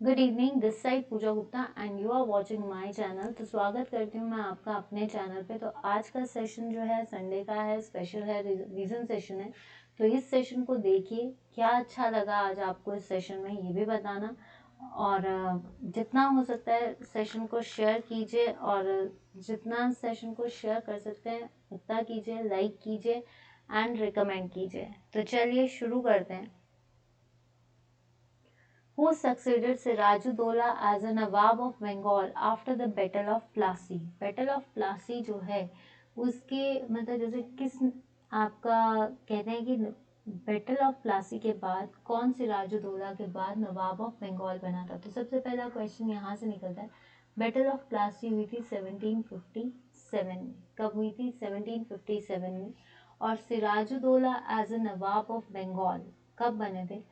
Good evening, this side Pooja Gupta and you are watching my channel. तो स्वागत करती हूँ मैं आपका अपने चैनल पे। तो आज का सेशन जो है संडे का है, स्पेशल है, रीजन सेशन है। तो इस सेशन को देखिए, क्या अच्छा लगा आज आपको इस सेशन में ये भी बताना, और जितना हो सकता है सेशन को शेयर कीजिए, और जितना सेशन को शेयर कर सकते हैं उतना कीजिए, लाइक कीजिए एंड रिकमेंड कीजिए। तो चलिए शुरू करते हैं। Who succeeded Sirajudaulah as a Nawab of Bengal after the Battle of Plassey? Battle of Plassey जो है उसके मतलब जैसे किस आपका कहते हैं कि बैटल ऑफ प्लासी के बाद कौन सिराजुद्दौला के बाद नवाब ऑफ बंगाल बना था। तो सबसे पहला क्वेश्चन यहाँ से निकलता है, बैटल ऑफ प्लासी हुई थी 1757 में। कब हुई थी? 1757 में। और Siraj-ud-Daulah as a nawab of Bengal कब बने थे?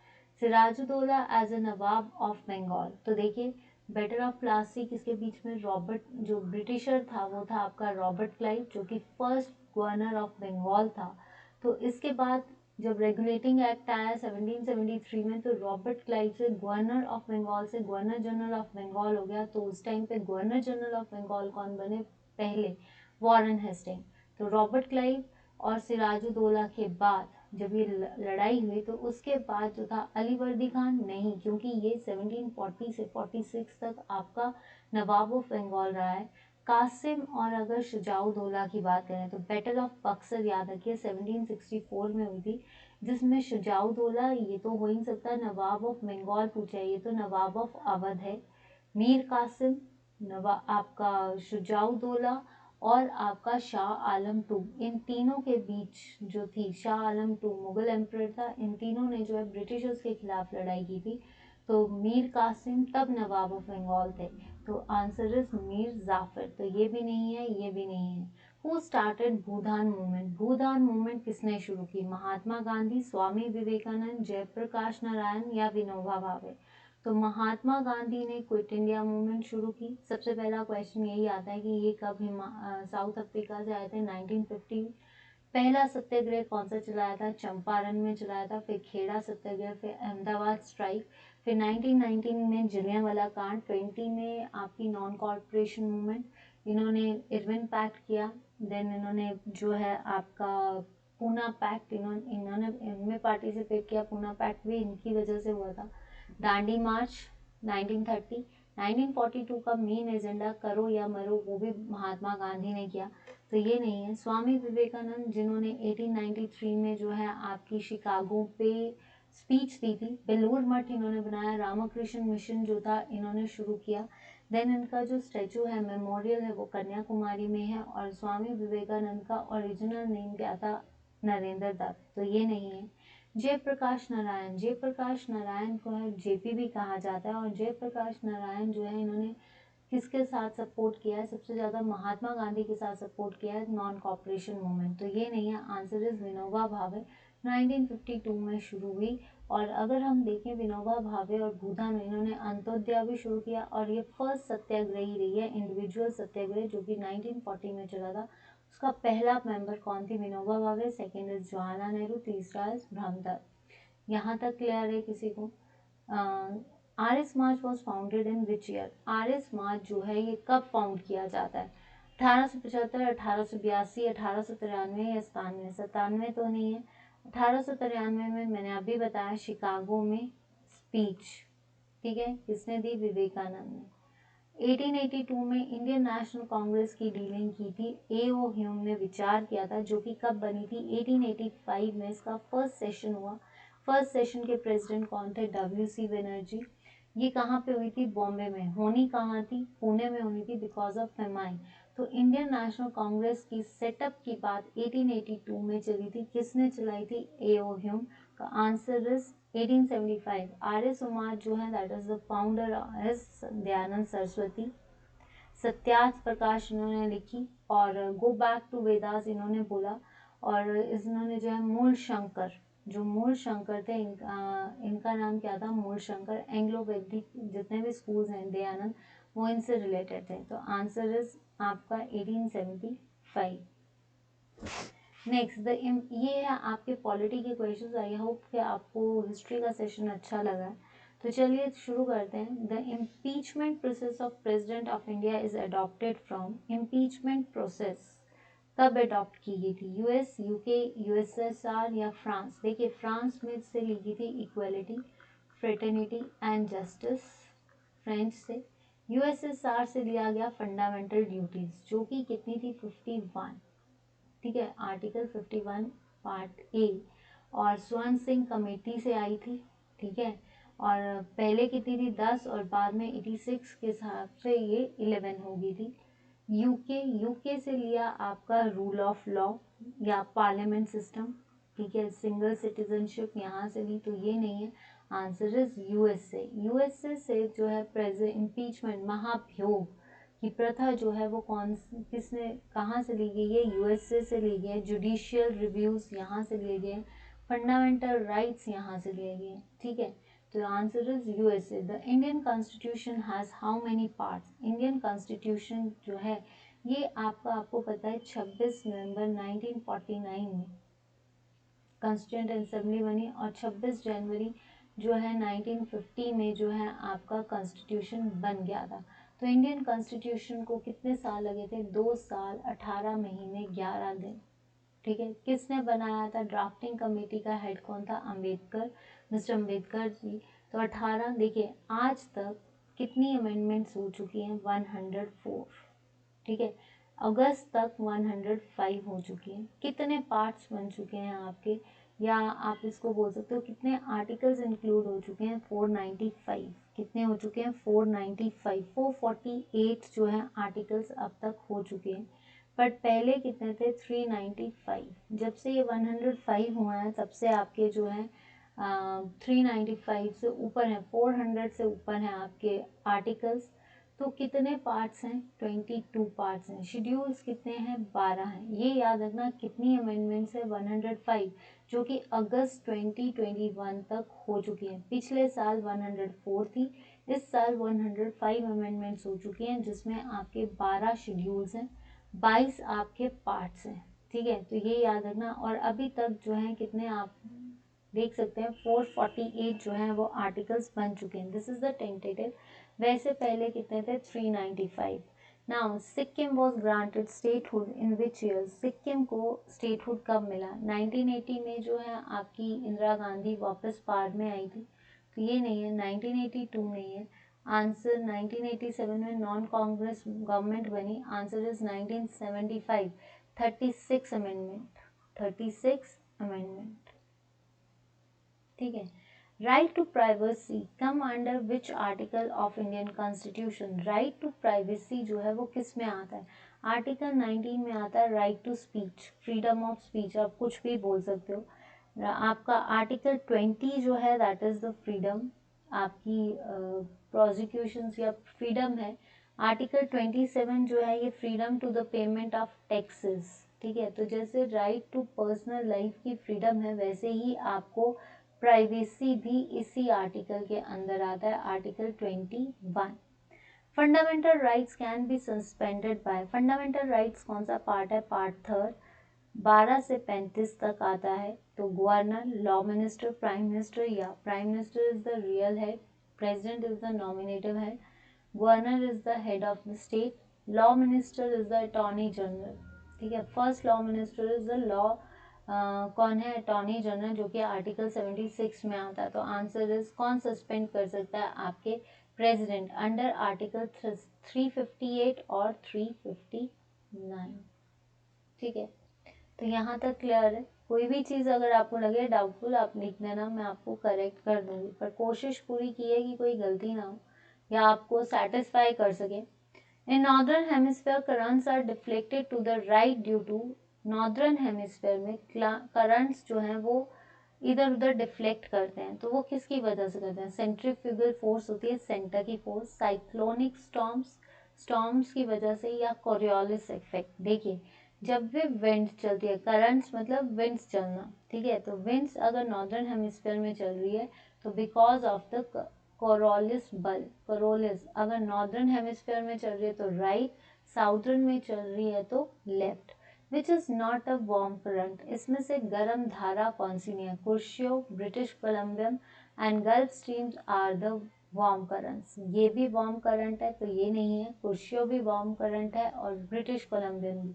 Siraj-ud-Daulah as a nawab of Bengal. तो देखिए, बैटल ऑफ प्लासी किसके बीच में? रॉबर्ट, जो ब्रिटिशर था वो था आपका रॉबर्ट क्लाइव, जो कि फर्स्ट गवर्नर ऑफ बंगाल था। तो इसके बाद जब रेगुलेटिंग एक्ट आया 1773 में, तो रॉबर्ट क्लाइव से गवर्नर ऑफ बंगाल से गवर्नर जनरल ऑफ बंगाल हो गया। तो उस टाइम पे गवर्नर जनरल ऑफ बंगाल कौन बने? पहले वॉरेन हेस्टिंग। तो रॉबर्ट क्लाइव और सिराजुद्दौला के बाद जब ये लड़ाई हुई, तो उसके बाद जो था अलीवर्दी खान नहीं, क्योंकि ये 1740 से 46 तक आपका नवाब ऑफ बंगाल रहा है। कासिम और अगर शुजाउद्दौला की बात करें तो बैटल ऑफ बक्सर याद रखिए 1764 में हुई थी, जिसमें शुजाउद्दौला, ये तो हो ही नहीं सकता, नवाब ऑफ बंगाल पूछा है, ये तो नवाब ऑफ अवध है। मीर कासिम, आपका शुजाउद्दौला और आपका शाह आलम टू, इन तीनों के बीच जो थी, शाह आलम टू मुगल एम्परर था, इन तीनों ने जो है ब्रिटिशर्स के खिलाफ लड़ाई की थी। तो मीर कासिम तब नवाब ऑफ बंगाल थे। तो आंसर इज मीर जाफर। तो ये भी नहीं है, ये भी नहीं है। Who started Bhoodan movement? Bhoodan movement किसने शुरू की? महात्मा गांधी, स्वामी विवेकानंद, जयप्रकाश नारायण या विनोबा भावे? तो महात्मा गांधी ने क्विट इंडिया मूवमेंट शुरू की। सबसे पहला क्वेश्चन यही आता है कि ये कब साउथ अफ्रीका से आए थे? 1950। पहला सत्याग्रह कौन सा चलाया था? चंपारण में चलाया था। फिर खेड़ा सत्याग्रह, फिर अहमदाबाद स्ट्राइक, फिर 1919 में जलियांवाला कांड, 20 में आपकी नॉन कॉर्पोरेशन मूवमेंट, इन्होंने इरविन पैक्ट किया। देन इन्होंने जो है आपका पूना पैक्ट, इन्होंने इनमें पार्टिसिपेट किया। पूना पैक्ट भी इनकी वजह से हुआ था। दांडी मार्च 1930। 1942 का मेन एजेंडा करो या मरो, वो भी महात्मा गांधी ने किया। तो ये नहीं है। स्वामी विवेकानंद, जिन्होंने 1893 में जो है आपकी शिकागो पे स्पीच दी थी। बेलूर मठ इन्होंने बनाया। रामकृष्ण मिशन जो था इन्होंने शुरू किया। देन इनका जो स्टैचू है, मेमोरियल है, वो कन्याकुमारी में है। और स्वामी विवेकानंद का ओरिजिनल नेम क्या था? नरेंद्र दत्त। तो ये नहीं है। जयप्रकाश नारायण, जयप्रकाश नारायण को है जेपी भी कहा जाता है। और जयप्रकाश नारायण जो है, इन्होंने किसके साथ सपोर्ट किया है? सबसे ज्यादा महात्मा गांधी के साथ सपोर्ट किया है, नॉन कॉपरेशन मूवमेंट। तो ये नहीं है। आंसर इज विनोबा भावे, 1952 में शुरू हुई। और अगर हम देखें विनोबा भावे और भूदान में, इन्होंने अंत्योदय भी शुरू किया। और ये फर्स्ट सत्याग्रही रही है, इंडिविजुअल सत्याग्रह, जो कि 1940 में चला था। उसका पहला मेंबर कौन थी? विनोबा भावे। Second is Jawaharlal Nehru. तीसरा इज ब्रह्मदत्त। यहाँ तक क्लियर है किसी को? Arya Samaj was founded in which year? Arya Samaj जो है ये कब फाउंड किया जाता है? 1875, 1882, 1893 या 97? 97 तो नहीं है। 1893 में मैंने अभी बताया, शिकागो में स्पीच, ठीक है, किसने दी? विवेकानंद ने। 1882 में इंडियन नेशनल कांग्रेस की डीलिंग की थी, ए.ओ. ह्यूम ने विचार किया था, जो कि कब बनी थी? 1885 में इसका फर्स्ट सेशन हुआ। फर्स्ट सेशन के प्रेसिडेंट कौन थे? डब्ल्यू.सी. बनर्जी। ये कहाँ पे हुई थी? बॉम्बे में। होनी कहाँ थी? पुणे में होनी थी, बिकॉज ऑफ फेमाइन। तो इंडियन नेशनल कांग्रेस की सेटअप की बात 1882 में चली थी। किसने चलाई थी? ए.ओ. ह्यूम। का आंसर इज 1875। आर्य समाज जो है, that is the founder is Dayanand Saraswati. Satyarth Prakash इन्होंने लिखी। और गो बैक टू वेदास इन्होंने बोला। और इन्होंने जो है मूल शंकर, जो मूल शंकर थे, इनका नाम क्या था? मूल शंकर। एंग्लो वैदिक जितने भी स्कूल्स हैं दयानंद, वो इनसे रिलेटेड थे। तो आंसर इज आपका 1875। नेक्स्ट ये है आपके पॉलिटी के क्वेश्चंस। आई होप कि आपको हिस्ट्री का सेशन अच्छा लगा है। तो चलिए शुरू करते हैं। The impeachment process of president of India is adopted from. Impeachment process कब अडॉप्ट की गई थी? यूएस, यूके, यूएसएसआर या फ्रांस? देखिए फ्रांस में से ली गई थी equality, fraternity and justice French से। यूएसएसआर से लिया गया फंडामेंटल ड्यूटीज, जो कि कितनी थी? 51, ठीक है, आर्टिकल 51 पार्ट ए। और स्वर्ण सिंह कमेटी से आई थी, ठीक है, और पहले कितनी थी? 10, और बाद में 86 के हिसाब से ये 11 हो गई थी। यूके से लिया आपका रूल ऑफ लॉ या पार्लियामेंट सिस्टम, ठीक है, सिंगल सिटीजनशिप यहाँ से ली, तो ये नहीं है। Answer is USA. यूएसए से जो है प्रेसिडेंट इम्पीचमेंट, महाभियोग की प्रथा जो है वो किसने, कहाँ से ली गई है? यूएसए से ली गई है। जुडिशियल रिव्यूज यहाँ से लिए गए, फंडामेंटल राइट्स यहाँ से लिए गए, ठीक है। तो answer is USA. The Indian constitution has how many parts? Indian constitution जो है ये आपको पता है 26 नवंबर 1949 में कॉन्स्टिट्यूंट असेंबली बनी, और 26 जनवरी जो है 1950 में जो है आपका कॉन्स्टिट्यूशन बन गया था। तो इंडियन कॉन्स्टिट्यूशन को कितने साल लगे थे? 2 साल 18 महीने 11 दिन, ठीक है। किसने बनाया था? ड्राफ्टिंग कमेटी का हेड कौन था? अम्बेडकर, मिस्टर अम्बेडकर जी। तो 18, देखिए आज तक कितनी अमेंडमेंट्स हो चुकी हैं? 104, ठीक है। अगस्त तक 105 हो चुकी हैं। कितने पार्ट्स बन चुके हैं आपके, या आप इसको बोल सकते हो कितने आर्टिकल्स इंक्लूड हो चुके हैं? 495। कितने हो चुके हैं? 495। 448 जो है आर्टिकल्स अब तक हो चुके हैं, बट पहले कितने थे? 395। जब से ये 105 हुआ है तब से आपके जो है 395 से ऊपर है, 400 से ऊपर हैं आपके आर्टिकल्स। तो कितने पार्ट्स हैं? 22 पार्ट्स हैं। शेड्यूल्स कितने हैं? 12 हैं। ये याद रखना कितनी अमेंडमेंट्स है? 105, जो कि अगस्त 2021 तक हो चुकी हैं। पिछले साल 104 थी, इस साल 105 अमेंडमेंट्स हो चुकी हैं, जिसमें आपके 12 शेड्यूल्स हैं, 22 आपके पार्ट्स हैं, ठीक है। तो ये याद रखना। और अभी तक जो है कितने आप देख सकते हैं 448 जो है वो आर्टिकल्स बन चुके हैं। This is the tentative. वैसे पहले कितने थे? 395। Now Sikkim was granted statehood in which year? Sikkim को स्टेटहुड कब मिला? 1980 में जो है आपकी इंदिरा गांधी वापस पावर में आई थी, तो ये नहीं है। 1982 नहीं है आंसर। 1987 में नॉन कांग्रेस गवर्नमेंट बनी, आंसर इज 1975। 36 अमेंडमेंट, 36 अमेंडमेंट, ठीक है। Right to privacy come under which article of Indian constitution? Right to privacy जो है वो किस में आता है? आर्टिकल 19 में आता है right to speech, freedom of speech, आप कुछ भी बोल सकते हो। आपका आर्टिकल 20 जो है दैट इज द फ्रीडम, आपकी प्रोसिक्यूशंस या फ्रीडम है। आर्टिकल 27 जो है ये freedom to the payment of taxes, ठीक है। तो जैसे राइट टू पर्सनल लाइफ की फ्रीडम है, वैसे ही आपको प्राइवेसी भी इसी आर्टिकल के अंदर आता है, article 21। Fundamental rights can be suspended bye? Fundamental rights कौन सा पार्ट है? पार्ट 3, 12 से 35 तक आता है। तो governor, law minister, prime minister, या prime minister is the real head, president is the nominative head, governor is the head of the state, law minister is the attorney general, ठीक है। First law minister is the law कौन है? Attorney general, जो कि article 76 में आता है। तो आंसर इज कौन सस्पेंड कर सकता है? आपके प्रेसिडेंट, अंडर आर्टिकल 358 और 359, ठीक है। तो यहाँ तक क्लियर है। कोई भी चीज़ अगर आपको लगे डाउटफुल आप लिख देना, मैं आपको करेक्ट कर दूंगी, पर कोशिश पूरी की है कि कोई गलती ना हो या आपको सेटिस्फाई कर सके। In northern hemisphere, currents are deflected to the right due to northern hemisphere में currents जो हैं वो इधर उधर डिफ्लेक्ट करते हैं, तो वो किसकी वजह से करते हैं? सेंट्रीफ्यूगल फोर्स होती है, सेंटर की फोर्स, साइक्लोनिक स्टॉर्म्स की वजह से, या कोरियोलिस इफेक्ट। देखिए जब भी विंड चलती है, करंट्स मतलब विंड्स चलना, ठीक है। तो विंड्स अगर नॉर्दर्न हेमिस्फीयर में चल रही है तो बिकॉज ऑफ द कोरोलिस बल, कोरोलिस अगर नॉर्दर्न हेमिस्फीयर में चल रही है तो राइट, साउदर्न में चल रही है तो left. Which is not a warm current? इसमें से गर्म धारा कौन सी नहीं है? Kuroshio, British Columbian and gulf streams are the warm currents. ये भी वार्म करंट है तो ये नहीं है। कुर्शियो भी वार्म करंट है और ब्रिटिश कोलंबियन भी।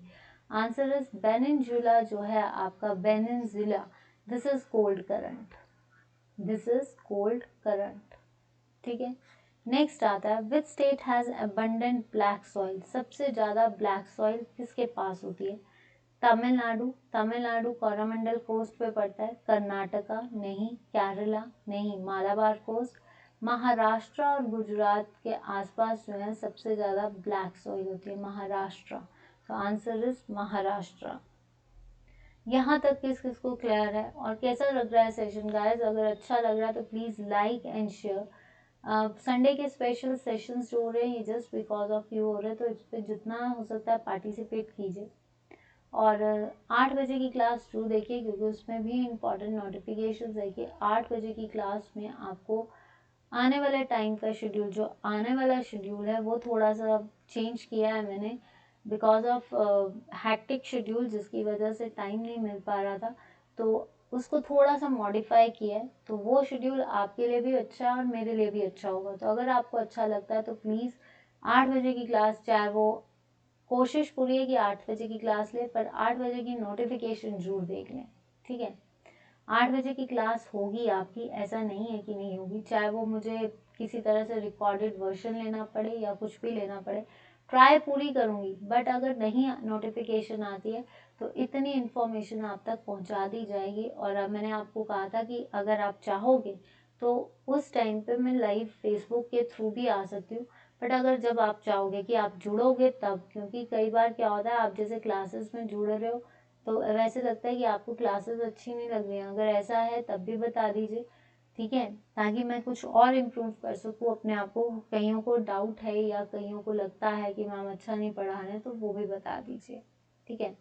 आंसर इज पेनिनसुला जो है आपका, peninsula, this is cold current, this is cold current. ठीक है, नेक्स्ट आता है which state has abundant black soil. सबसे ज्यादा ब्लैक सॉइल किसके पास होती है? तमिलनाडु, तमिलनाडु कोरोमंडल कोस्ट पे पड़ता है। कर्नाटका नहीं, केरला नहीं, मालाबार कोस्ट। महाराष्ट्र और गुजरात के आसपास जो है सबसे ज्यादा ब्लैक सॉइल होती है, महाराष्ट्र। तो आंसर इज महाराष्ट्र। यहाँ तक किस किस को क्लियर है और कैसा लग रहा है सेशन गाइस? अगर अच्छा लग रहा है तो please like and share. Sunday के स्पेशल सेशंस जो हो रहे हैं ये जस्ट बिकॉज ऑफ यू हो रहे हैं, तो इस पर जितना हो सकता है पार्टिसिपेट कीजिए। और 8 बजे की क्लास जरूर देखिए क्योंकि उसमें भी इम्पॉर्टेंट नोटिफिकेशन है कि 8 बजे की क्लास में आपको आने वाले टाइम का शेड्यूल, जो आने वाला शेड्यूल है वो थोड़ा सा चेंज किया है मैंने बिकॉज ऑफ हैक्टिक शेड्यूल, जिसकी वजह से टाइम नहीं मिल पा रहा था, तो उसको थोड़ा सा मॉडिफाई किया है। तो वो शेड्यूल आपके लिए भी अच्छा है और मेरे लिए भी अच्छा होगा। तो अगर आपको अच्छा लगता है तो प्लीज़ 8 बजे की क्लास, चाहे वो कोशिश पूरी है कि 8 बजे की क्लास ले, पर 8 बजे की नोटिफिकेशन जरूर देख लें। ठीक है, 8 बजे की क्लास होगी आपकी, ऐसा नहीं है कि नहीं होगी, चाहे वो मुझे किसी तरह से रिकॉर्डेड वर्जन लेना पड़े या कुछ भी लेना पड़े, ट्राई पूरी करूँगी। बट अगर नहीं नोटिफिकेशन आती है तो इतनी इन्फॉर्मेशन आप तक पहुंचा दी जाएगी। और अब मैंने आपको कहा था कि अगर आप चाहोगे तो उस टाइम पे मैं लाइव फेसबुक के थ्रू भी आ सकती हूँ। बट अगर जब आप चाहोगे कि आप जुड़ोगे तब, क्योंकि कई बार क्या होता है आप जैसे क्लासेस में जुड़ रहे हो तो वैसे लगता है कि आपको क्लासेस अच्छी नहीं लग रही हैं। अगर ऐसा है तब भी बता दीजिए, ठीक है, ताकि मैं कुछ और इम्प्रूव कर सकूँ अपने आप को। कईयों को डाउट है या कईयों को लगता है कि मैम अच्छा नहीं पढ़ा रहे, तो वो भी बता दीजिए। ठीक है,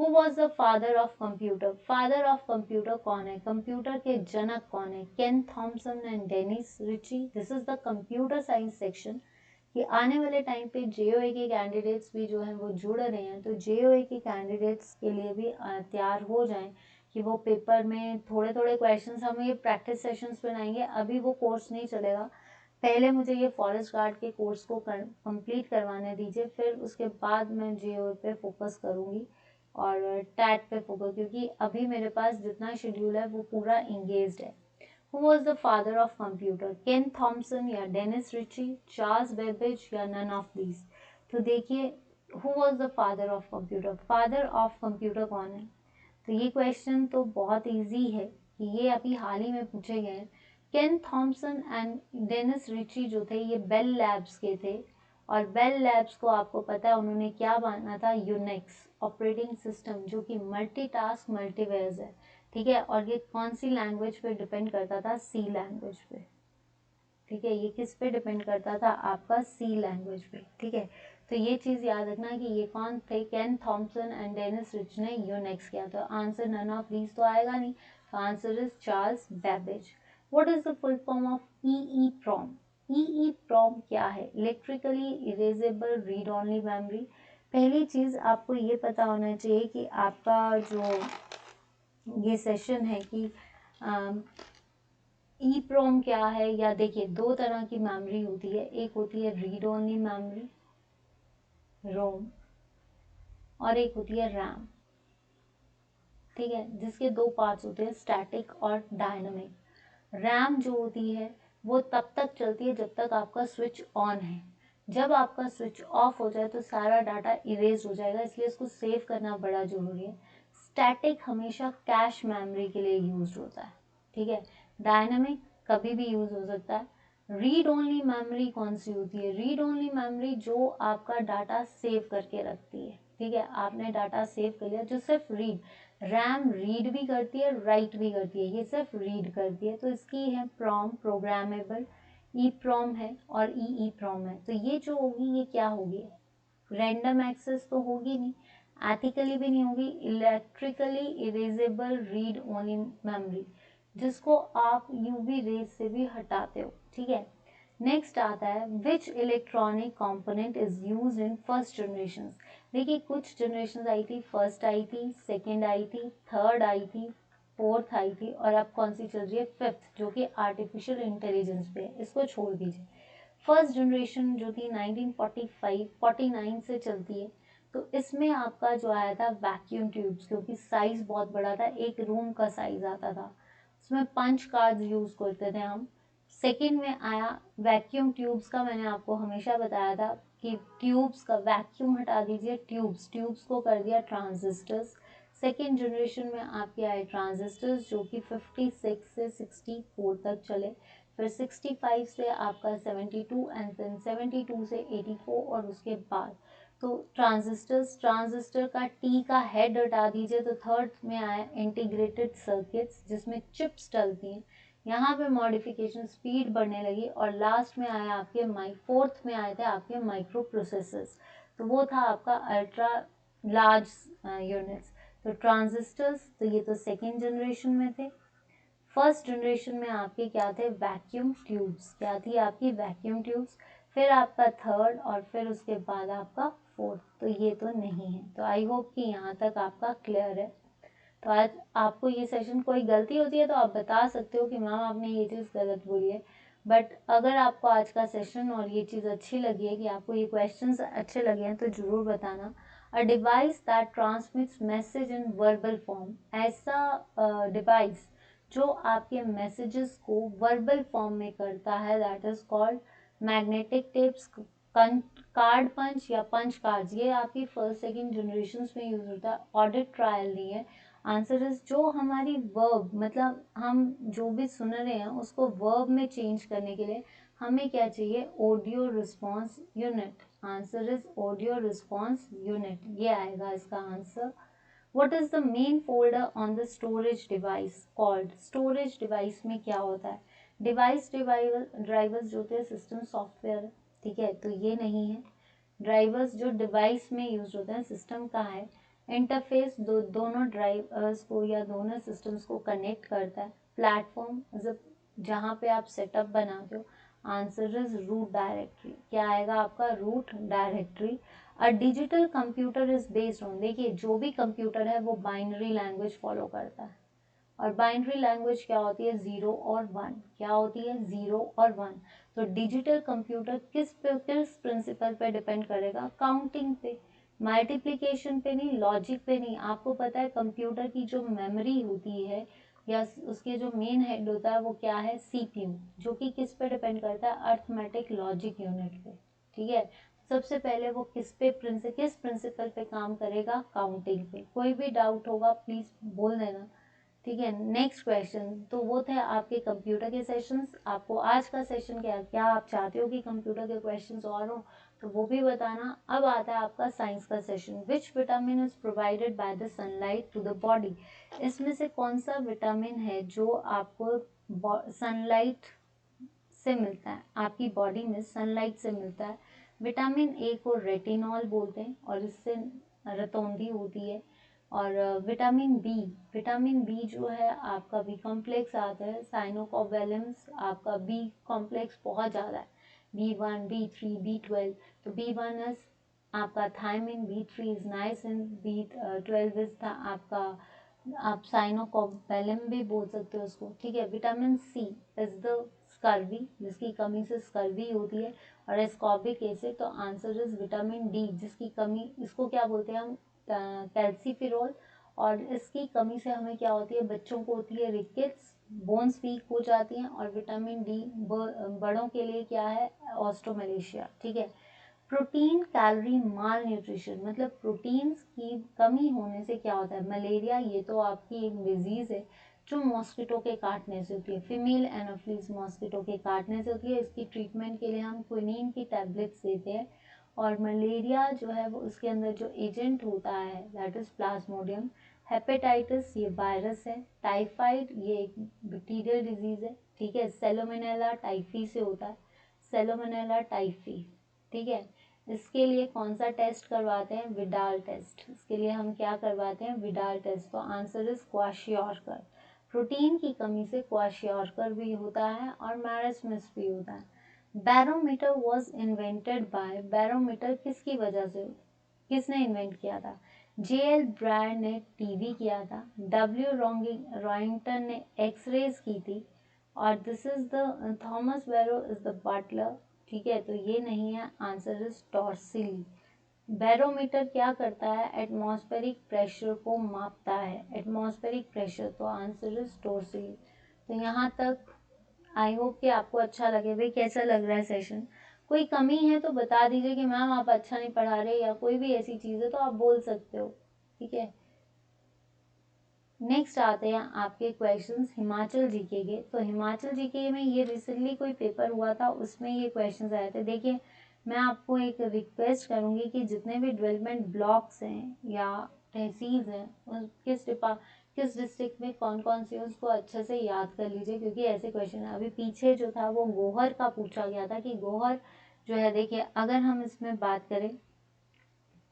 who was the father of computer? Father of computer कौन है? कंप्यूटर के जनक कौन है? Ken Thompson and Dennis Ritchie. This is the computer science section. कि आने वाले टाइम पे जेओए के कैंडिडेट्स भी जो हैं वो जुड़ रहे हैं, तो जेओए के कैंडिडेट्स के लिए भी तैयार हो जाएं कि वो पेपर में थोड़े थोड़े क्वेश्चंस, हम ये प्रैक्टिस सेशंस बनाएंगे, अभी वो कोर्स नहीं चलेगा। पहले मुझे ये फॉरेस्ट गार्ड के कोर्स को कंप्लीट करवाने दीजिए, फिर उसके बाद मैं जेओए पे फोकस करूँगी और टैट पे फोकस, क्योंकि अभी मेरे पास जितना शेड्यूल है वो पूरा इंगेज्ड है। Who was the father of computer? Ken Thompson या डेनिस रिची, चार्ल्स बेबेज या none of these? तो देखिए, who was the father of computer? father of computer कौन है? तो ये क्वेश्चन तो बहुत इजी है कि ये अभी हाल ही में पूछे गए हैं। केन थॉमसन एंड डेनिस रिची जो थे ये बेल लैब्स के थे, और बेल लैब्स को आपको पता है उन्होंने क्या बना था? यूनिक्स ऑपरेटिंग सिस्टम, जो कि मल्टीटास्क मल्टीवेयर्स है। ठीक है, और ये कौन सी लैंग्वेज पे डिपेंड करता था? सी लैंग्वेज पे। ठीक है, ये किस पे डिपेंड करता था? आपका सी लैंग्वेज पे। ठीक है, तो ये चीज याद रखना कि ये कौन थे? केन थॉमसन एंड डेनिस रिच ने यूनिक्स किया। तो आंसर नन ऑफ दीज तो आएगा नहीं, तो answer is Charles Babbage. What is the full form of EEPROM? EEPROM क्या है? Electrically erasable read only memory. पहली चीज आपको ये पता होना चाहिए कि आपका जो ये सेशन है कि EEPROM क्या है, या देखिए दो तरह की मेमोरी होती है, एक होती है रीड ओनली मेमोरी रोम, और एक होती है रैम। ठीक है, जिसके दो पार्ट्स होते हैं, स्टैटिक और डायनामिक। रैम जो होती है वो तब तक चलती है जब तक आपका स्विच ऑन है। जब आपका स्विच ऑफ हो जाए तो सारा डाटा इरेज हो जाएगा, इसलिए इसको सेव करना बड़ा जरूरी है। स्टैटिक हमेशा कैश मेमोरी के लिए यूज होता है। ठीक है, डायनामिक कभी भी यूज हो सकता है। रीड ओनली मेमोरी कौन सी होती है? रीड ओनली मेमोरी जो आपका डाटा सेव करके रखती है। ठीक है, आपने डाटा सेव कर लिया, जो सिर्फ रीड, रैम रीड भी करती है राइट भी करती है, ये सिर्फ रीड करती है, तो इसकी है प्रॉम, प्रोग्रामेबल। ई प्रॉम है और ई प्रॉम है। तो ये जो होगी ये क्या होगी? रैंडम एक्सेस तो होगी नहीं, एथिकली भी नहीं होगी, electrically erasable read only memory, जिसको आप यूवी रेज से भी हटाते हो। ठीक है, नेक्स्ट आता है विच electronic component is used in first generation. देखिए कुछ जनरेशन आई थी, फर्स्ट आई थी, सेकेंड आई थी, थर्ड आई थी, फोर्थ आई थी और अब कौन सी चल रही है, फिफ्थ, जो कि आर्टिफिशियल इंटेलिजेंस पे है, इसको छोड़ दीजिए। फर्स्ट जनरेशन जो थी 1945-49 से चलती है, तो इसमें आपका जो आया था वैक्यूम ट्यूब्स, क्योंकि साइज बहुत बड़ा था, एक रूम का साइज आता था, उसमें पंच कार्ड्स यूज करते थे हम। सेकंड में आया वैक्यूम ट्यूब्स का, मैंने आपको हमेशा बताया था कि ट्यूब्स का वैक्यूम हटा दीजिए, ट्यूब्स को कर दिया ट्रांजिस्टर्स। सेकेंड जनरेशन में आपके आए ट्रांजिस्टर्स, जो कि 56 से 64 तक चले, फिर 65 से आपका 72 एंड देन 72 से 84, और उसके बाद तो ट्रांजिस्टर का टी का हेड हटा दीजिए, तो थर्ड में आया इंटीग्रेटेड सर्किट्स, जिसमें चिप्स डलती हैं, यहाँ पे मॉडिफिकेशन स्पीड बढ़ने लगी, और लास्ट में आया आपके फोर्थ में आए थे आपके माइक्रो प्रोसेसर्स, तो वो था आपका अल्ट्रा लार्ज यूनिट्स। तो ट्रांजिस्टर्स, तो ये तो सेकेंड जनरेशन में थे। फर्स्ट जनरेशन में आपके क्या थे, वैक्यूम ट्यूब्स, क्या थी आपकी वैक्यूम ट्यूब्स, फिर आपका थर्ड, और फिर उसके बाद आपका फोर्थ, तो ये तो नहीं है। तो आई होप कि यहाँ तक आपका क्लियर है। तो आज आपको ये सेशन कोई गलती होती है तो आप बता सकते हो कि मैम आपने ये चीज़ गलत बोली है, बट अगर आपको आज का सेशन और ये चीज़ अच्छी लगी है, कि आपको ये क्वेश्चंस अच्छे लगे हैं, तो ज़रूर बताना। A device that transmits message in verbal form, ऐसा डिवाइस जो आपके मैसेजेस को वर्बल फॉर्म में करता है, that is called magnetic tapes, card punch या पंच कार्ड्स, ये आपकी फर्स्ट सेकंड जनरेशन में यूज होता है, ऑडिट ट्रायल नहीं है। आंसर इज जो हमारी वर्ब, मतलब हम जो भी सुन रहे हैं उसको वर्ब में चेंज करने के लिए हमें क्या चाहिए, audio response unit. Answer is audio response unit, ये आएगा इसका answer. What is the main folder on the storage device called? Storage device में क्या होता है, डिवाइस ड्राइवर्स जो होते हैं सिस्टम सॉफ्टवेयर, ठीक है, तो ये नहीं है। ड्राइवर्स जो डिवाइस में यूज होते हैं सिस्टम का है। इंटरफेस दोनों ड्राइवर्स को या दोनों सिस्टम्स को कनेक्ट करता है। प्लेटफॉर्म जहाँ पे आप सेटअप बनाते हो। आंसर इज रूट डायरेक्टरी, क्या आएगा आपका, root directory. A digital computer is based on, देखिए जो भी कंप्यूटर है वो बाइनरी लैंग्वेज फॉलो करता है, और बाइनरी लैंग्वेज क्या होती है, 0 और 1, क्या होती है, 0 और 1। तो डिजिटल कंप्यूटर किस प्रिंसिपल पे डिपेंड करेगा, काउंटिंग पे, मल्टीप्लिकेशन पे नहीं, लॉजिक पे नहीं। आपको पता है कंप्यूटर की जो मेमोरी होती है या उसके जो मेन हेड होता है वो क्या है, सीपीयू, जो कि किस पे डिपेंड करता है, अर्थमेटिक लॉजिक यूनिट पे, ठीक है। सबसे पहले वो किस प्रिंसिपल पे काम करेगा, काउंटिंग पे। कोई भी डाउट होगा प्लीज बोल देना, ठीक है। नेक्स्ट क्वेश्चन, तो वो थे आपके कंप्यूटर के सेशंस। आपको आज का सेशन क्या आप चाहते हो कि कंप्यूटर के क्वेश्चंस और हो, तो वो भी बताना। अब आता है आपका साइंस का session. Which vitamin is provided by the sunlight to the body, इसमें से कौन सा विटामिन है जो आपको सनलाइट से मिलता है, आपकी बॉडी में सनलाइट से मिलता है। विटामिन ए को रेटिनॉल बोलते हैं, और इससे रतौंधी होती है। और विटामिन बी जो है आपका बी कॉम्प्लेक्स आता है, साइनोकोवेलेंस आपका बी कॉम्प्लेक्स बहुत ज़्यादा है, B1 B3 B12। तो B1 इज आपका thiamine, B3 is niacin, B12 is था आपका, आप साइनोकोवेलम भी बोल सकते हो उसको, ठीक है। Vitamin C is the scurvy, जिसकी कमी से स्कर्वी होती है, और एस्कॉर्बिक एसिड, तो आंसर इज विटामिन डी, जिसकी कमी, इसको क्या बोलते हैं हम, कैल्सीफिरोल, और इसकी कमी से हमें क्या होती है, बच्चों को होती है रिकेट्स, बोन्स वीक हो जाती हैं। और विटामिन डी बड़ों के लिए क्या है, ऑस्ट्रोमलेशिया, ठीक है। प्रोटीन कैलोरी माल न्यूट्रिशन, मतलब प्रोटीन्स की कमी होने से क्या होता है, मलेरिया, ये तो आपकी एक डिजीज है जो मॉस्किटो के काटने से होती है, फीमेल एनोफ्लिस मॉस्किटो के काटने से होती है। इसकी ट्रीटमेंट के लिए हम क्विनीन की टैबलेट्स देते हैं। और मलेरिया जो है वो उसके अंदर जो एजेंट होता है दैट इज प्लाज्मोडियम। हेपेटाइटिस ये वायरस है। टाइफाइड ये एक बैक्टीरियल डिजीज है, ठीक है। सेलोमोनेला टाइफी से होता है, सेलोमोनेला टाइफी, ठीक है। इसके लिए कौन सा टेस्ट करवाते हैं, विडाल टेस्ट, इसके लिए हम क्या करवाते हैं, विडाल टेस्ट। तो आंसर इज क्वाशियोरकर। प्रोटीन की कमी से क्वाशियोरकर भी होता है और मैरस्मस भी होता है। Barometer was invented by, barometer किसकी वजह से, किसने इन्वेंट किया था, JL ब्रांड ने टीवी किया था, W रॉइंगटन ने एक्सरेज की थी, और this is the Thomas Barrow is the butler. ठीक है, तो ये नहीं है, आंसर इज टॉर्सिली। बैरोमीटर क्या करता है? एटमॉस्फेरिक प्रेशर को मापता है, एटमॉस्फेरिक प्रेशर, तो आंसर इज टॉर्सिली। तो यहाँ तक आई होप कि आपको अच्छा लगे। भाई कैसा लग रहा है सेशन? कोई कमी है तो बता दीजिए कि मैम आप अच्छा नहीं पढ़ा रहे, या कोई भी ऐसी चीज़ है तो आप बोल सकते हो। ठीक है, नेक्स्ट आते हैं आपके क्वेश्चंस हिमाचल जीके के। तो हिमाचल जीके में ये रिसेंटली कोई पेपर हुआ था, उसमें ये क्वेश्चंस आए थे। देखिए, मैं आपको एक रिक्वेस्ट करूंगी कि जितने भी डेवलपमेंट ब्लॉक्स हैं या तहसील हैं, किस डिस्ट्रिक्ट में कौन कौन सी है उसको अच्छे से याद कर लीजिए, क्योंकि ऐसे क्वेश्चन है। अभी पीछे जो था वो गोहर का पूछा गया था कि गोहर जो है, देखिए अगर हम इसमें बात करें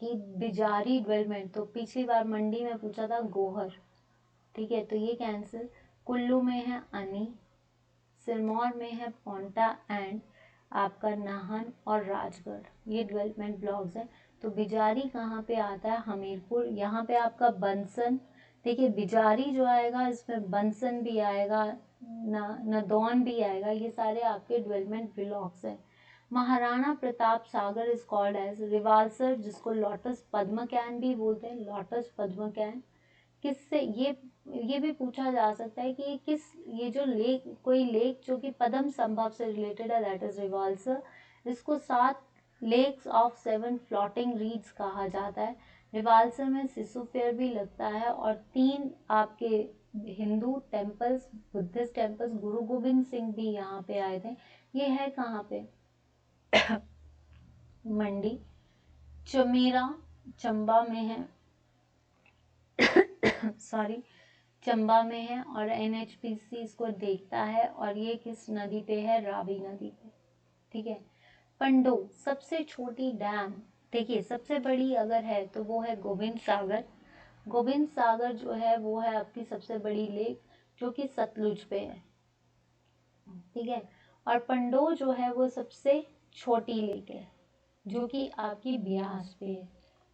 कि बिजारी डेवलपमेंट, तो पिछली बार मंडी में पूछा था गोहर। ठीक है, तो ये कैंसिल। कुल्लू में है अनी, सिरमौर में है पोंटा एंड आपका नाहन और राजगढ़, ये डेवलपमेंट ब्लॉक्स हैं। तो बिजारी कहाँ पे आता है? हमीरपुर। यहाँ पे आपका बंसन, देखिए बिजारी जो आएगा इसमें बंसन भी आएगा, नदौन भी आएगा, ये सारे आपके डेवलपमेंट ब्लॉक्स हैं। Maharana Pratap Sagar is called as Rewalsar, जिसको लोटस पद्म कैन भी बोलते हैं, लोटस पद्म कैन। किससे ये भी पूछा जा सकता है कि ये जो लेक, कोई लेक जो कि पद्म संभव से रिलेटेड है, दैट इज रिवाल्सर। इसको 7 लेक्स ऑफ 7 फ्लोटिंग रीड्स कहा जाता है। रिवाल्सर में सिसु फेयर भी लगता है, और 3 आपके हिंदू टेम्पल्स, बुद्धिस्ट टेम्पल्स, गुरु गोविंद सिंह भी यहाँ पे आए थे। ये है कहाँ पे? मंडी। चमेरा चंबा में है, सॉरी, चंबा में है, और NHPC इसको देखता है, और ये किस नदी पे है? रावी नदी पे। ठीक है, पंडो सबसे छोटी डैम, देखिए सबसे बड़ी अगर है तो वो है गोविंद सागर। गोविंद सागर जो है वो है आपकी सबसे बड़ी लेक, जो कि सतलुज पे है। ठीक है, और पंडो जो है वो सबसे छोटी लेक है, जो कि आपकी ब्यास पे है।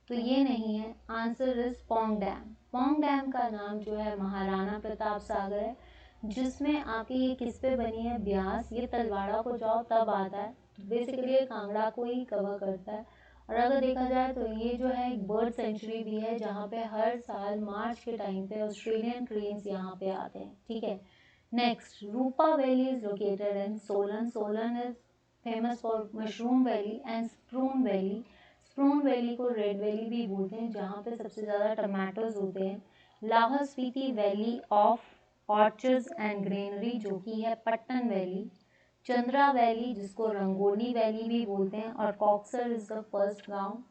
तो ये नहीं है, answer is Pong dam. Pong dam का नाम जो है महाराणा प्रताप सागर है, जिसमें आपकी ये किस पे बनी है? ब्यास। ये तलवाड़ा को जाओ तब आता है, तो बेसिकली ये कांगड़ा को ही कवर करता है। और अगर देखा जाए तो ये जो है एक बर्ड सेंचुरी भी है, जहाँ पे हर साल मार्च के टाइम पे ऑस्ट्रेलियन क्रेन्स यहाँ पे आते हैं। ठीक है, next, Rupa valley is located in Solan. Solan is famous for mushroom valley and स्प्रून वैली। स्प्रून वैली को रेड वैली भी बोलते हैं, जहाँ पे सबसे ज़्यादा टमाटोज होते हैं। Lahaul Spiti valley of orchards and granary, जो कि है पट्टन वैली। चंद्रा वैली, जिसको रंगोली वैली भी बोलते हैं, और कॉक्सर इज द फर्स्ट गांव।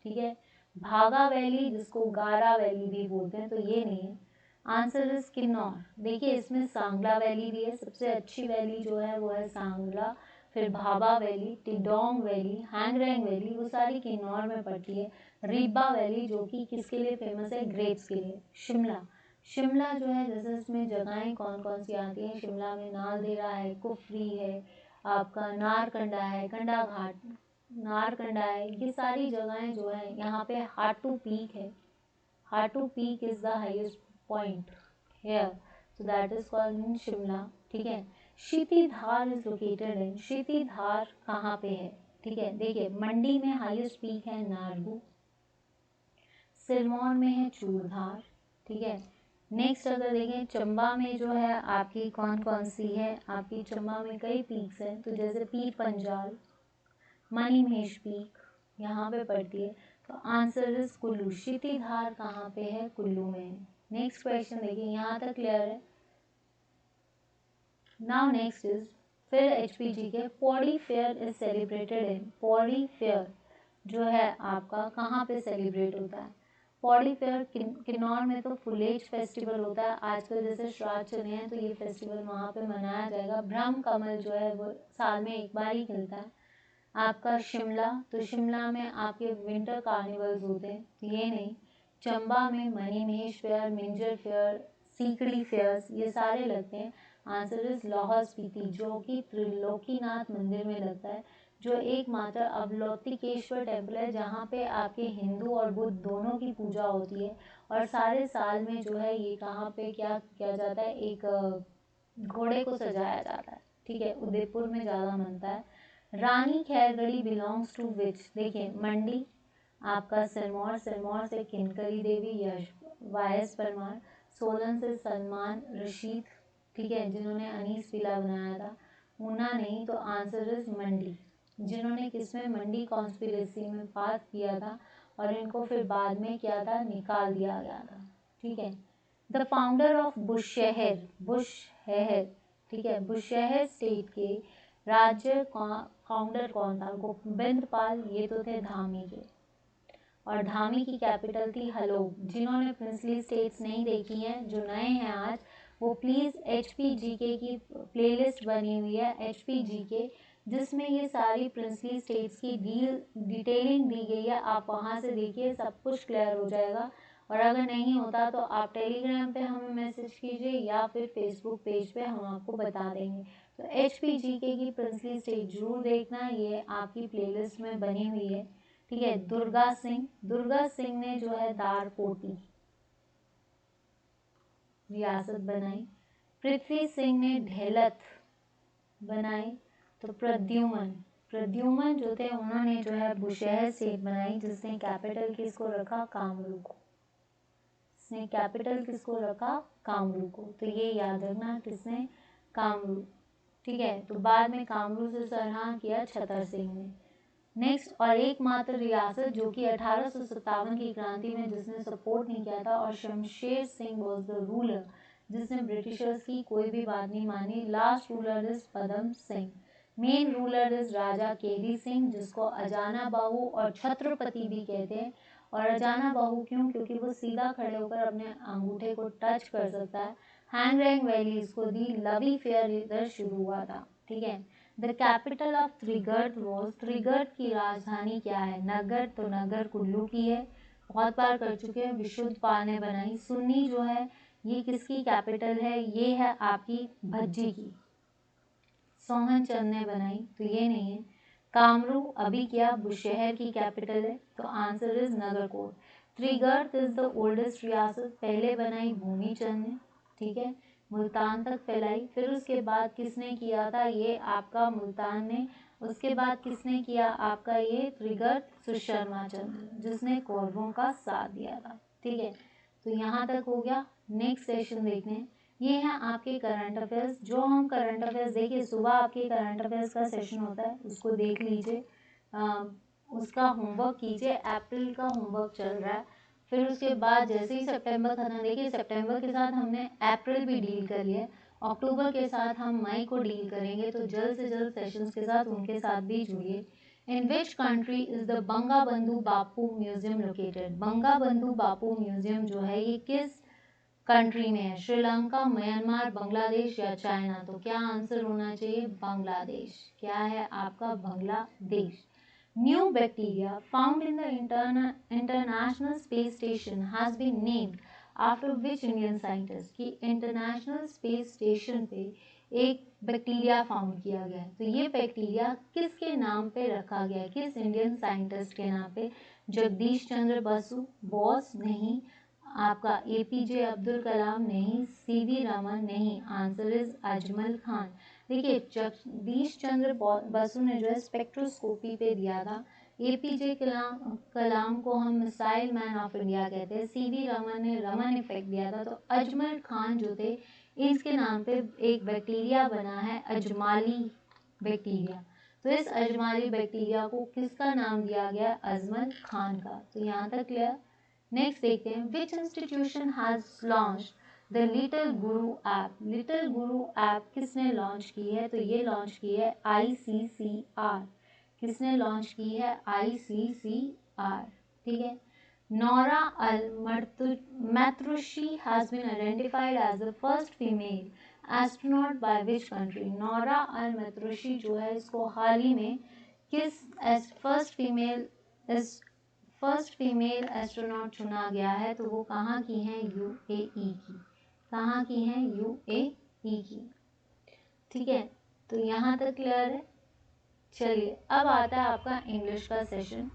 ठीक है, भागा वैली, जिसको गारा वैली भी बोलते हैं, तो ये नहीं है, आंसर इज किन्नौर। देखिए इसमें सांगला वैली भी है, सबसे अच्छी वैली जो है वो है सांगला, फिर भाभा वैली, टिडोंग वैली, हैंगरेंग वैली, वो सारी किन्नौर में पड़ती है। रीबा वैली जो कि किसके लिए फेमस है? ग्रेप्स के लिए। शिमला, शिमला जो है, जैसे इसमें जगहें कौन कौन सी आती हैं? शिमला में नालदेहरा है, कुफरी है, आपका नारकंडा है, कंडा घाट, नारकंडा है, ये सारी जगहें जो है। यहाँ पे हाटू पीक है, Hatu peak is the highest point here, so that is called in Shimla. ठीक है, क्षितिधार इज लोकेटेड इन, क्षितिधार कहाँ पे है? ठीक है, देखिए मंडी में हाईएस्ट पीक है नारगू, सिरमौर में है चूड़धार। ठीक है, नेक्स्ट अगर देखें चंबा में जो है आपकी कौन कौन सी है? आपकी चंबा में कई पीक्स हैं, तो जैसे पीर पंजाल, मनी महेश पीक यहाँ पे पड़ती है, तो आंसर इज कुल्लू। क्षितिधार कहाँ पे है? कुल्लू में है। नेक्स्ट क्वेश्चन देखिए, यहाँ तक क्लियर है? नाउ नेक्स्ट इज, फिर HPG के Pauri fair is celebrated in, Pauri fair जो है आपका कहाँ पे सेलिब्रेट होता है? पौड़ी फेयर किन्नौर में तो फुलेज फेस्टिवल होता है, आजकल जैसे श्राद्ध चले हैं तो ये फेस्टिवल वहाँ पे मनाया जाएगा। ब्रह्म कमल जो है वो साल में एक बार ही खिलता है। आपका शिमला, तो शिमला में आपके विंटर कार्निवल्स होते हैं, ये नहीं। चंबा में Mani Mahesh fair, Minjar fair, Sikdi fairs, ये सारे लगते हैं। आंसर इज लाहौल स्पीति, जो कि त्रिलोकीनाथ मंदिर में लगता है। जो एकमात्र अवलोकितेश्वर टेम्पल है जहाँ पे आपके हिंदू और बुद्ध दोनों की पूजा होती है। और सारे साल में जो है ये कहाँ पे क्या किया जाता है, एक घोड़े को सजाया जाता है, ठीक है, उदयपुर में ज़्यादा मनता है। रानी खैरगढ़ी बिलोंग्स टू विच, देखिए मंडी आपका सिरमौर, सिरमौर से किनकरी देवी यश वायस परमार, सोलन से सलमान रशीद, ठीक है, जिन्होंने अनीस किला बनाया था। ऊना नहीं तो आंसर इज मंडी, जिन्होंने किसमें मंडी कॉन्स्पिरेसी में बात किया था और इनको फिर बाद में क्या था, निकाल दिया गया था, ठीक है। The founder of Bushahr, Bushahr, ठीक है, बुशहर स्टेट के राज्य फाउंडर कौन था, गोविंद पाल, ये तो थे धामी के। और धामी की कैपिटल थी हलोग। जिन्होंने प्रिंसली स्टेट्स नहीं देखी हैं, जो नए हैं आज, वो प्लीज़ HPGK की प्लेलिस्ट बनी हुई है HPGK, जिसमें ये सारी प्रिंसली स्टेट्स की डिटेलिंग दी गई है। आप वहाँ से देखिए, सब कुछ क्लियर हो जाएगा। और अगर नहीं होता तो आप टेलीग्राम पे हमें मैसेज कीजिए या फिर फेसबुक पेज पे हम आपको बता देंगे। तो HPGK की प्रिंसली स्टेट जरूर देखना, ये आपकी प्लेलिस्ट में बनी हुई है, ठीक है। दुर्गा सिंह ने जो है दारकोटी रियासत बनाई। पृथ्वी सिंह ने ढेलत बनाई। तो प्रद्युमन जो थे, उन्होंने जो है बुशहर स्टेट बनाई, जिसने कैपिटल किसको रखा, कामरू को। इसने कैपिटल किसको रखा, कामरू को। तो ये याद रखना, किसने, कामरू, ठीक है। तो बाद में कामरू से सरहा किया छतर सिंह ने। नेक्स्ट, और एकमात्र रियासत जो कि 1857 की क्रांति में जिसने सपोर्ट नहीं किया था, और Shamsher Singh was the ruler, जिसने ब्रिटिशर्स की कोई भी बात नहीं मानी। Last ruler is Padam Singh. Main ruler is Raja Keri Singh, जिसको अजाना बाहू और छत्रपति भी कहते हैं। और अजाना बाहू क्यों, क्योंकि वो सीधा खड़े होकर अपने अंगूठे को टच कर सकता है। हैंगरैंग वैली इसको दी, लवी फेयर इधर शुरू हुआ था, ठीक है। The capital of Trigarta was, Trigarta की राजधानी क्या है, नगर, तो नगर कुल्लू की है, बहुत बार कर चुके हैं, विशुद्ध पाल ने बनाई। सुन्नी जो है ये किसकी कैपिटल है, ये है आपकी भज्जी की, सोहन चंद ने बनाई, तो ये नहीं है। कामरू अभी क्या बुशहर की कैपिटल है, तो answer is Nagarkot. Trigarta is the oldest रियासत, पहले बनाई भूमि चंद ने, ठीक है, मुल्तान तक फैलाई। फिर उसके बाद किसने किया था, ये आपका मुल्तान ने। उसके बाद किसने किया, आपका ये त्रिगर्त सुशर्मा चंद, जिसने कौरवों का साथ दिया था, ठीक है। तो यहाँ तक हो गया। नेक्स्ट सेशन देखते हैं, ये है आपके करंट अफेयर्स। जो हम करंट अफेयर्स देखिए, सुबह आपके करंट अफेयर्स का सेशन होता है, उसको देख लीजिए, उसका होमवर्क कीजिए। अप्रैल का होमवर्क चल रहा है। फिर उसके बाद जैसे ही सितंबर खत्म, देखिए सितंबर के साथ हमने अप्रैल भी डील कर लिया, अक्टूबर के साथ हम मई को डील करेंगे। तो जल्द से जल्द सेशंस के साथ उनके साथ भी जुड़िए। In which country is the Bangabandhu Bapu museum located, Bangabandhu Bapu museum जो है ये किस कंट्री में है, श्रीलंका, म्यांमार, बांग्लादेश या चाइना। तो क्या आंसर होना चाहिए, बांग्लादेश। क्या है आपका, Bangladesh. New bacteria found in the international space station has been named after which Indian scientist, कि इंटरनेशनल स्पेस स्टेशन पे एक बैक्टीरिया फाउंड किया गया है। तो ये बैक्टीरिया किसके नाम पे रखा गया है, किस इंडियन साइंटिस्ट के नाम पे, जगदीश चंद्र बसु, बोस नहीं, आपका APJ अब्दुल कलाम नहीं, CV रमन नहीं, आंसर इज अजमल खान। देखिए जगदीश चंद्र बसु ने जो है स्पेक्ट्रोस्कोपी पे दिया था। APJ कलाम को हम मिसाइल मैन ऑफ इंडिया कहते हैं। CV रमन ने रमन इफेक्ट दिया था। तो अजमल खान जो थे, इसके नाम पे एक बैक्टीरिया बना है, अजमाली बैक्टीरिया। तो इस अजमाली बैक्टीरिया को किसका नाम दिया गया, अजमल खान का। तो यहाँ तक क्लियर। नेक्स्ट देखते हैं, विच institution has launched the little Guru app, little Guru app किसने लॉन्च की है, तो ये लॉन्च की है ICCR। किसने लॉन्च की है, ICCR, ठीक है। Nora Al Matrooshi has been identified as the first female astronaut by which country, Nora Al Matrooshi जो है इसको हाल ही में किस फर्स्ट फीमेल एस्ट्रोनॉट चुना गया है, तो वो कहाँ की हैं, UAE की। कहाँ की हैं, UAE की, ठीक है। तो यहाँ तक क्लियर है। चलिए अब आता है आपका इंग्लिश का session.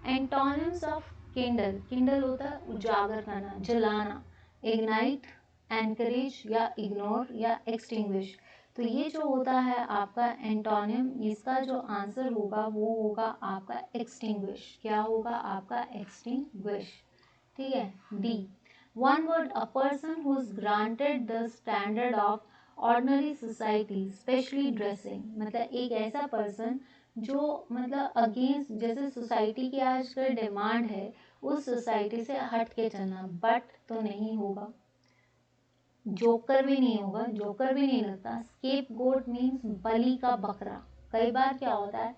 Antonyms of Kindle, Kindle होता है उजागर करना, जलाना, इग्नाइट, एनकरेज या इग्नोर या एक्सटिंग्विश। तो ये जो होता है आपका एंटोनिम, इसका जो आंसर होगा वो होगा आपका एक्सटिंग्विश। क्या होगा आपका एक्सटिंग्विश। ठीक है। D, one word, a person who is granted the standard of ordinary society specially dressing, मतलब एक ऐसा पर्सन जो मतलब अगेंस्ट जैसे सोसाइटी की आजकल डिमांड है उस सोसाइटी से हट के चलना। बट तो नहीं होगा, जोकर भी नहीं होगा, जोकर भी नहीं लगता। स्केप गोट मीन्स बलि का बकरा। कई बार क्या होता है,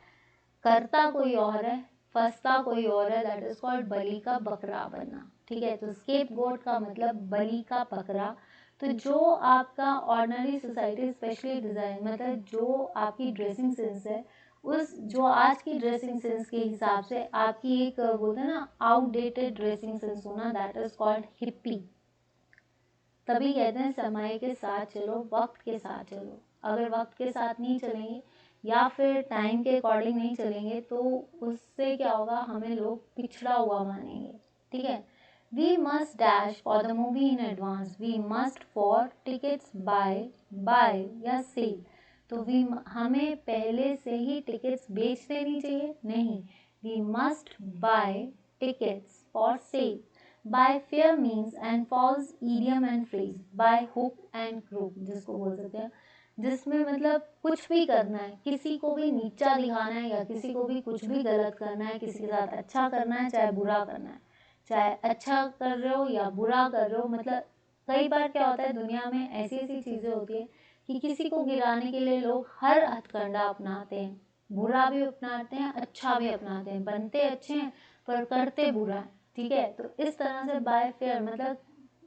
करता कोई और है, फंसता कोई और है, दैट इज कॉल्ड बलि का बकरा बनना। ठीक है। तो स्केप गोट का मतलब बलि का बकरा। तो जो आपका ऑर्डिनरी सोसाइटी स्पेशली डिजाइन, मतलब जो आपकी ड्रेसिंग सेंस है, उस जो आज की ड्रेसिंग सेंस के हिसाब से आपकी एक बोलते हैं ना आउटडेटेड ड्रेसिंग सेंस होना, दैट इज कॉल्ड हिप्पी। तभी कहते हैं समय के साथ चलो, वक्त के साथ चलो। अगर वक्त के साथ नहीं चलेंगे या फिर टाइम के अकॉर्डिंग नहीं चलेंगे तो उससे क्या होगा, हमें लोग पिछड़ा हुआ मानेंगे। ठीक है। We must dash for the movie in advance, we must for tickets buy या सेल। तो वी हमें पहले से ही टिकट्स बेच देनी चाहिए, नहीं, we must buy tickets for sale. By fair means and fouls idiom and phrase, by hook and crook, जिसको बोल सकते हैं, जिसमें मतलब कुछ भी करना है, किसी को भी नीचा दिखाना है या किसी को भी कुछ भी गलत करना है, किसी के साथ अच्छा करना है चाहे बुरा करना है, चाहे अच्छा कर रहे हो या बुरा कर रहे हो। मतलब कई बार क्या होता है दुनिया में ऐसी ऐसी चीज़ें होती है कि किसी को गिराने के लिए लोग हर हथकंडा अपनाते हैं, बुरा भी अपनाते हैं, अच्छा भी अपनाते हैं, बनते अच्छे हैं पर करते बुरा है। ठीक है। तो इस तरह से बाय फेयर मतलब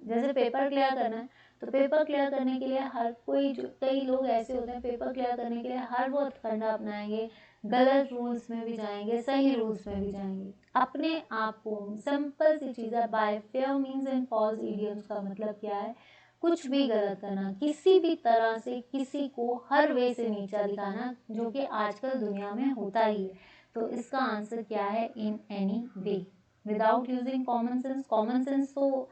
जैसे पेपर क्लियर करना है, तो पेपर क्लियर करने के लिए हर कोई, जो कई लोग ऐसे होते हैं पेपर क्लियर करने के लिए हर वो हथकंडा अपनाएंगे, गलत रूल्स में भी जाएंगे, सही रूल्स में भी जाएंगे। अपने आप को सिंपल सी चीज़ है, by fair means in fouls idioms का मतलब क्या है, कुछ भी गलत करना, किसी भी तरह से किसी को हर वे से नीचा दिखाना, जो कि आजकल दुनिया में होता ही है। तो इसका आंसर क्या है, इन एनी वे, without using common sense. Common sense तो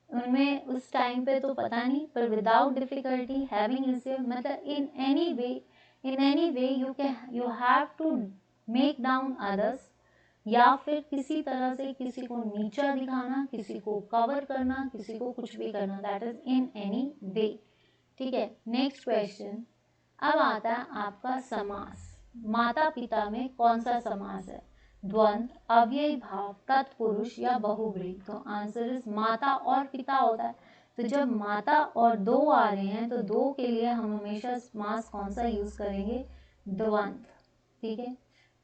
उनमें उस टाइम पे तो पता नहीं, पर विदाउट डिफिकल्टी हैविंग इसे मतलब in any way you have to make down others, या फिर किसी तरह से किसी को नीचा दिखाना, किसी को कवर करना, किसी को कुछ भी करना, दैट इज इन एनी वे। ठीक है। नेक्स्ट क्वेश्चन अब आता है आपका समास। माता पिता में कौन सा समास है, द्वंद, अव्ययी भाव, तत्पुरुष या बहुव्रीहि। तो आंसर इज माता और पिता होता है। तो जब माता और दो आ रहे हैं तो दो के लिए हम हमेशा समास कौन सा यूज करेंगे, द्वंद। ठीक है।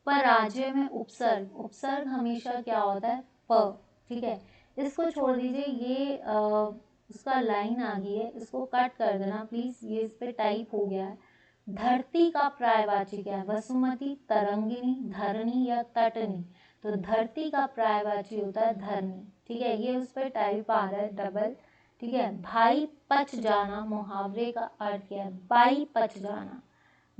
पराजय में उपसर्ग, उपसर्ग हमेशा क्या होता है, प। ठीक है। इसको छोड़ दीजिए, ये उसका लाइन आ गई है, इसको कट कर देना प्लीज, ये इस पे टाइप हो गया है। धरती का पर्यायवाची क्या है, वसुमती, तरंगिणी, धरणी या तटनी। तो धरती का पर्यायवाची होता है धरणी। ठीक है। ये उस पर टाइप आ रहा है डबल। ठीक है। भाई पच जाना मुहावरे का अर्थ क्या है, बाई पच जाना।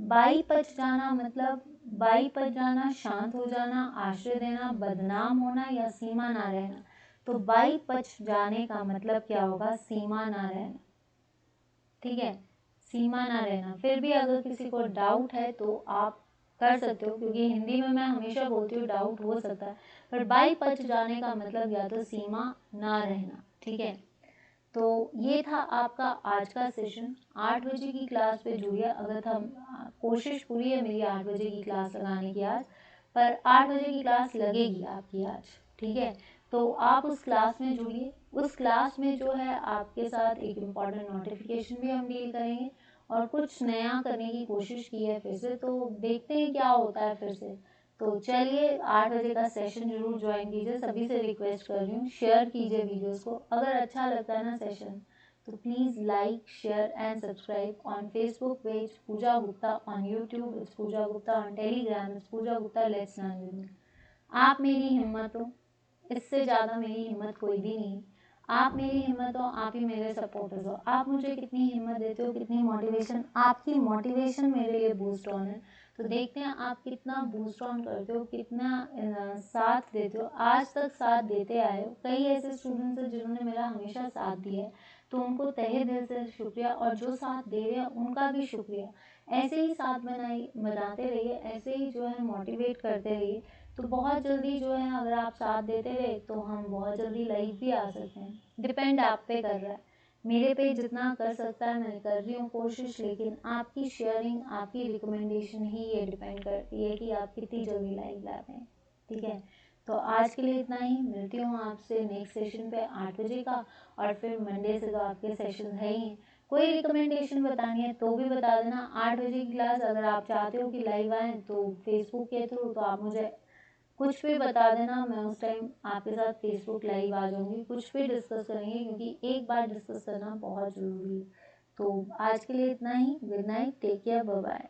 बाई पच जाना मतलब बाई पच जाना, शांत हो जाना, आश्रय देना, बदनाम होना या सीमा ना रहना। तो बाई पच जाने का मतलब क्या होगा, सीमा ना रहना। ठीक है। सीमा ना रहना। फिर भी अगर किसी को डाउट है तो आप कर सकते हो, क्योंकि हिंदी में मैं हमेशा बोलती हूँ डाउट हो सकता है, पर बाई पच जाने का मतलब या तो सीमा ना रहना। ठीक है। तो ये था आपका आज का सेशन। 8 बजे की क्लास पे जुड़िए। अगर हम कोशिश पूरी है मेरी 8 बजे की क्लास लगाने की आज, पर 8 बजे की क्लास लगेगी आपकी आज। ठीक है। तो आप उस क्लास में जुड़िए। उस क्लास में जो है आपके साथ एक इम्पॉर्टेंट नोटिफिकेशन भी हम डील करेंगे और कुछ नया करने की कोशिश की है फिर से, तो देखते हैं क्या होता है फिर से। तो चलिए 8 बजे का सेशन जरूर ज्वाइन कीजिए, सभी से रिक्वेस्ट कर रही हूँ, शेयर कीजिए वीडियोस को। अगर अच्छा लगता है ना सेशन तो please like, share and subscribe on Facebook page Pooja Gupta, on YouTube it's Pooja Gupta, on Telegram it's Pooja Gupta, let's learn with me. आप मेरी हिम्मत हो, इससे ज़्यादा मेरी हिम्मत कोई भी नहीं। आप मेरी हिम्मत हो, आप ही मेरे सपोर्टर्स हो। आप मुझे कितनी हिम्मत देते हो, कितनी मोटिवेशन, आपकी मोटिवेशन मेरे लिए बूस्ट ऑन है। तो देखते हैं आप कितना बूस्ट ऑन करते हो, कितना साथ देते हो। आज तक साथ देते आए हो। कई ऐसे स्टूडेंट्स हैं जिन्होंने मेरा हमेशा साथ दिया है, तो उनको तहे दिल से शुक्रिया, और जो साथ दे रहे हैं उनका भी शुक्रिया। ऐसे ही साथ बनाते रहिए, ऐसे ही जो है मोटिवेट करते रहिए। तो बहुत जल्दी जो है अगर आप साथ देते रहे तो हम बहुत जल्दी लाइव भी आ सकते हैं। डिपेंड आप पे कर रहा है। मेरे पे जितना कर सकता है मैं कर रही हूँ कोशिश, लेकिन आपकी शेयरिंग, आपकी रिकमेंडेशन ही ये डिपेंड करती है कि आप कितनी जल्दी लाइव लाते हैं। ठीक है, तो आज के लिए इतना ही। मिलती हूँ आपसे नेक्स्ट सेशन पे 8 बजे का, और फिर मंडे से तो आपके सेशन है ही। कोई रिकमेंडेशन बतानी है तो भी बता देना। 8 बजे की क्लास अगर आप चाहते हो कि लाइव आए तो फेसबुक के थ्रू, तो आप मुझे कुछ भी बता देना, मैं उस टाइम आपके साथ फेसबुक लाइव आ जाऊंगी, कुछ भी डिस्कस करेंगे, क्योंकि एक बार डिस्कस करना बहुत ज़रूरी है। तो आज के लिए इतना ही। Good night, take care, bye bye.